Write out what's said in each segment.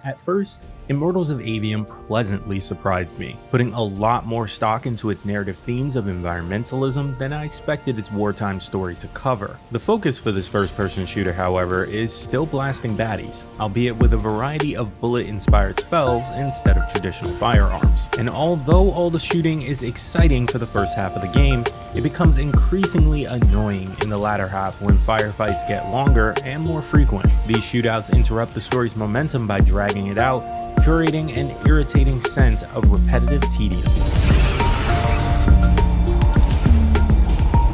At first, Immortals of Aveum pleasantly surprised me, putting a lot more stock into its narrative themes of environmentalism than I expected its wartime story to cover. The focus for this first-person shooter, however, is still blasting baddies, albeit with a variety of bullet-inspired spells instead of traditional firearms. And although all the shooting is exciting for the first half of the game, it becomes increasingly annoying in the latter half when firefights get longer and more frequent. These shootouts interrupt the story's momentum by dragging it out, curating an irritating sense of repetitive tedium.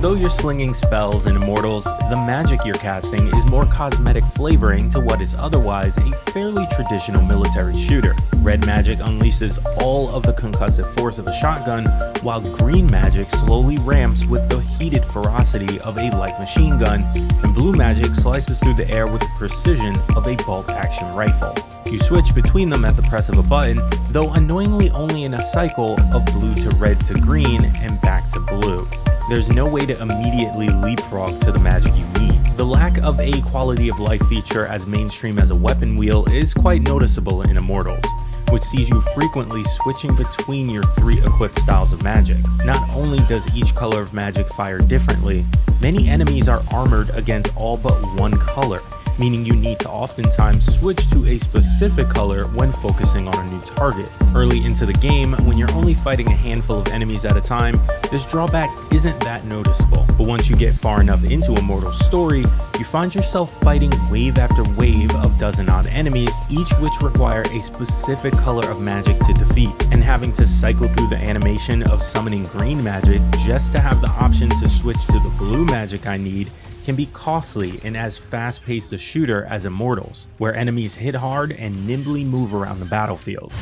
Though you're slinging spells in Immortals, the magic you're casting is more cosmetic flavoring to what is otherwise a fairly traditional military shooter. Red magic unleashes all of the concussive force of a shotgun, while green magic slowly ramps with the heated ferocity of a light machine gun, and blue magic slices through the air with the precision of a bolt-action rifle. You switch between them at the press of a button, though annoyingly only in a cycle of blue to red to green and back to blue. There's no way to immediately leapfrog to the magic you need. The lack of a quality of life feature as mainstream as a weapon wheel is quite noticeable in Immortals, which sees you frequently switching between your 3 equipped styles of magic. Not only does each color of magic fire differently, many enemies are armored against all but one color, meaning you need to oftentimes switch to a specific color when focusing on a new target. Early into the game, when you're only fighting a handful of enemies at a time, this drawback isn't that noticeable. But once you get far enough into Immortal's story, you find yourself fighting wave after wave of dozen-odd enemies, each which require a specific color of magic to defeat, and having to cycle through the animation of summoning green magic just to have the option to switch to the blue magic I need can be costly in as fast-paced a shooter as Immortals, where enemies hit hard and nimbly move around the battlefield.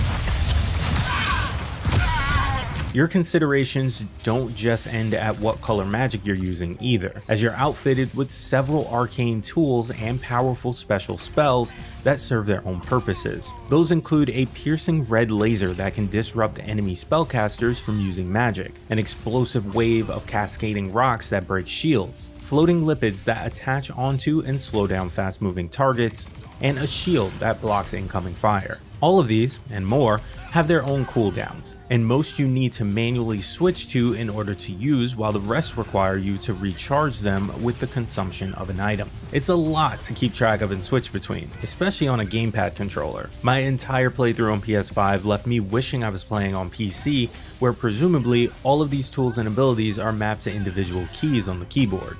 Your considerations don't just end at what color magic you're using either, as you're outfitted with several arcane tools and powerful special spells that serve their own purposes. Those include a piercing red laser that can disrupt enemy spellcasters from using magic, an explosive wave of cascading rocks that break shields, floating lipids that attach onto and slow down fast-moving targets, and a shield that blocks incoming fire. All of these, and more, have their own cooldowns, and most you need to manually switch to in order to use, while the rest require you to recharge them with the consumption of an item. It's a lot to keep track of and switch between, especially on a gamepad controller. My entire playthrough on PS5 left me wishing I was playing on PC, where presumably all of these tools and abilities are mapped to individual keys on the keyboard.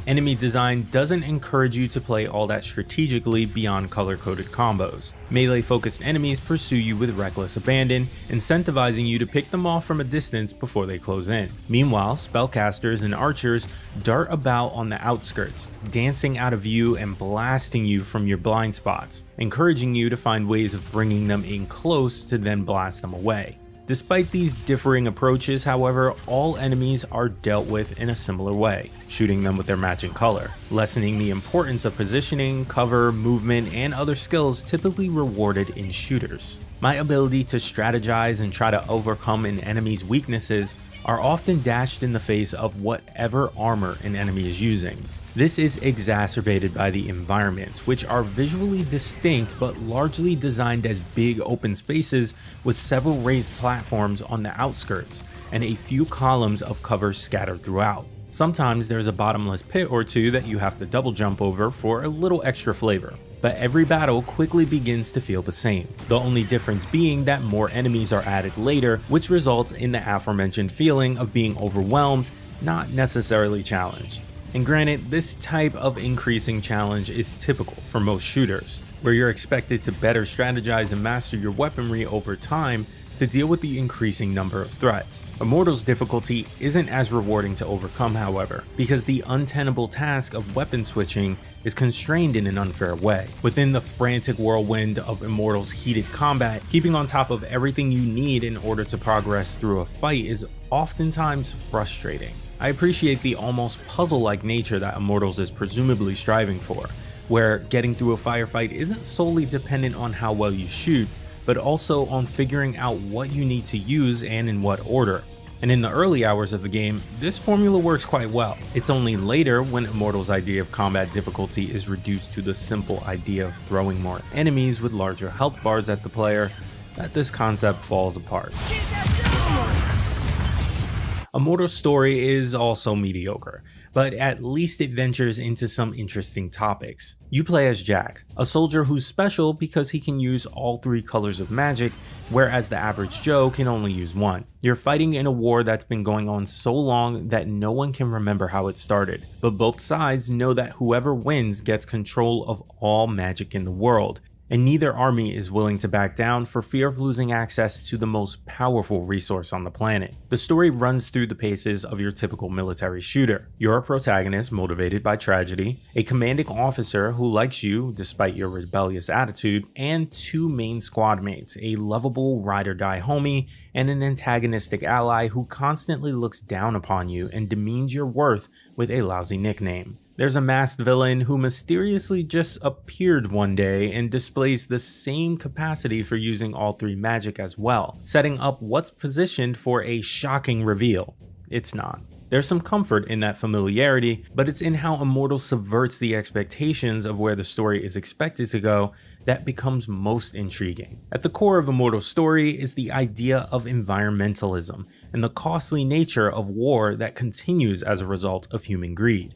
Enemy design doesn't encourage you to play all that strategically beyond color-coded combos. Melee-focused enemies pursue you with reckless abandon, incentivizing you to pick them off from a distance before they close in. Meanwhile, spellcasters and archers dart about on the outskirts, dancing out of view and blasting you from your blind spots, encouraging you to find ways of bringing them in close to then blast them away. Despite these differing approaches, however, all enemies are dealt with in a similar way, shooting them with their matching color, lessening the importance of positioning, cover, movement, and other skills typically rewarded in shooters. My ability to strategize and try to overcome an enemy's weaknesses are often dashed in the face of whatever armor an enemy is using. This is exacerbated by the environments, which are visually distinct but largely designed as big open spaces with several raised platforms on the outskirts and a few columns of cover scattered throughout. Sometimes there's a bottomless pit or two that you have to double jump over for a little extra flavor, but every battle quickly begins to feel the same, the only difference being that more enemies are added later, which results in the aforementioned feeling of being overwhelmed, not necessarily challenged. And granted, this type of increasing challenge is typical for most shooters, where you're expected to better strategize and master your weaponry over time to deal with the increasing number of threats. Immortals' difficulty isn't as rewarding to overcome, however, because the untenable task of weapon switching is constrained in an unfair way. Within the frantic whirlwind of Immortals' heated combat, keeping on top of everything you need in order to progress through a fight is oftentimes frustrating. I appreciate the almost puzzle-like nature that Immortals is presumably striving for, where getting through a firefight isn't solely dependent on how well you shoot, but also on figuring out what you need to use and in what order. And in the early hours of the game, this formula works quite well. It's only later, when Immortals' idea of combat difficulty is reduced to the simple idea of throwing more enemies with larger health bars at the player, that this concept falls apart. Immortals' story is also mediocre, but at least it ventures into some interesting topics. You play as Jack, a soldier who's special because he can use all 3 colors of magic, whereas the average Joe can only use 1. You're fighting in a war that's been going on so long that no one can remember how it started, but both sides know that whoever wins gets control of all magic in the world, and neither army is willing to back down for fear of losing access to the most powerful resource on the planet. The story runs through the paces of your typical military shooter. You're a protagonist motivated by tragedy, a commanding officer who likes you despite your rebellious attitude, and 2 main squad mates, a lovable ride-or-die homie and an antagonistic ally who constantly looks down upon you and demeans your worth with a lousy nickname. There's a masked villain who mysteriously just appeared one day and displays the same capacity for using all 3 magic as well, setting up what's positioned for a shocking reveal. It's not. There's some comfort in that familiarity, but it's in how Immortals subverts the expectations of where the story is expected to go that becomes most intriguing. At the core of Immortals' story is the idea of environmentalism and the costly nature of war that continues as a result of human greed.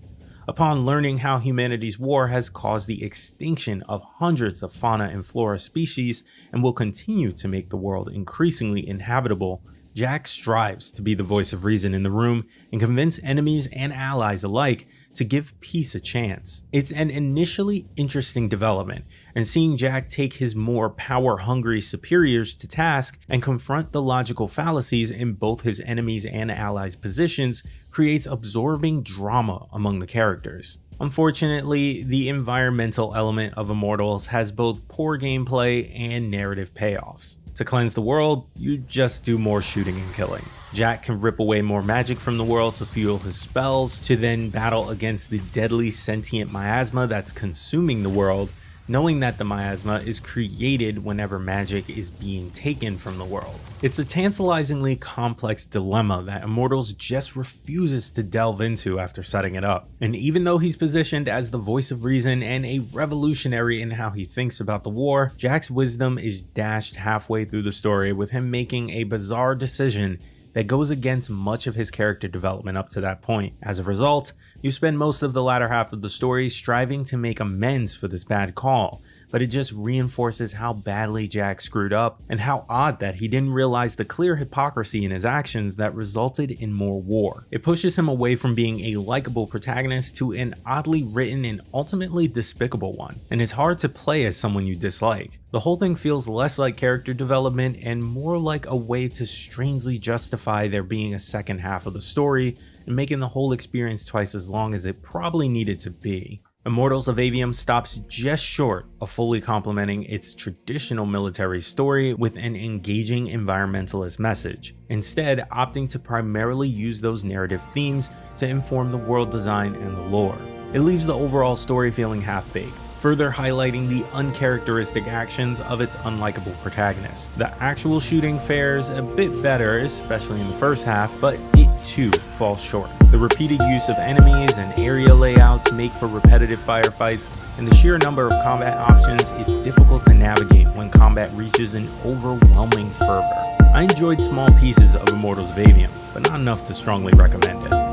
Upon learning how humanity's war has caused the extinction of hundreds of fauna and flora species and will continue to make the world increasingly inhabitable, Jack strives to be the voice of reason in the room and convince enemies and allies alike to give peace a chance. It's an initially interesting development, and seeing Jack take his more power-hungry superiors to task and confront the logical fallacies in both his enemies' and allies' positions creates absorbing drama among the characters. Unfortunately, the environmental element of Immortals has both poor gameplay and narrative payoffs. To cleanse the world, you just do more shooting and killing. Jack can rip away more magic from the world to fuel his spells, to then battle against the deadly sentient miasma that's consuming the world, knowing that the miasma is created whenever magic is being taken from the world. It's a tantalizingly complex dilemma that Immortals just refuses to delve into after setting it up. And even though he's positioned as the voice of reason and a revolutionary in how he thinks about the war, Jack's wisdom is dashed halfway through the story with him making a bizarre decision that goes against much of his character development up to that point. As a result, you spend most of the latter half of the story striving to make amends for this bad call, but it just reinforces how badly Jack screwed up and how odd that he didn't realize the clear hypocrisy in his actions that resulted in more war. It pushes him away from being a likable protagonist to an oddly written and ultimately despicable one, and it's hard to play as someone you dislike. The whole thing feels less like character development and more like a way to strangely justify there being a second half of the story and making the whole experience twice as long as it probably needed to be. Immortals of Aveum stops just short of fully complementing its traditional military story with an engaging environmentalist message, instead opting to primarily use those narrative themes to inform the world design and the lore. It leaves the overall story feeling half-baked, further highlighting the uncharacteristic actions of its unlikable protagonist. The actual shooting fares a bit better, especially in the first half, but it too falls short. The repeated use of enemies and area layouts make for repetitive firefights, and the sheer number of combat options is difficult to navigate when combat reaches an overwhelming fervor. I enjoyed small pieces of Immortals of Aveum, but not enough to strongly recommend it.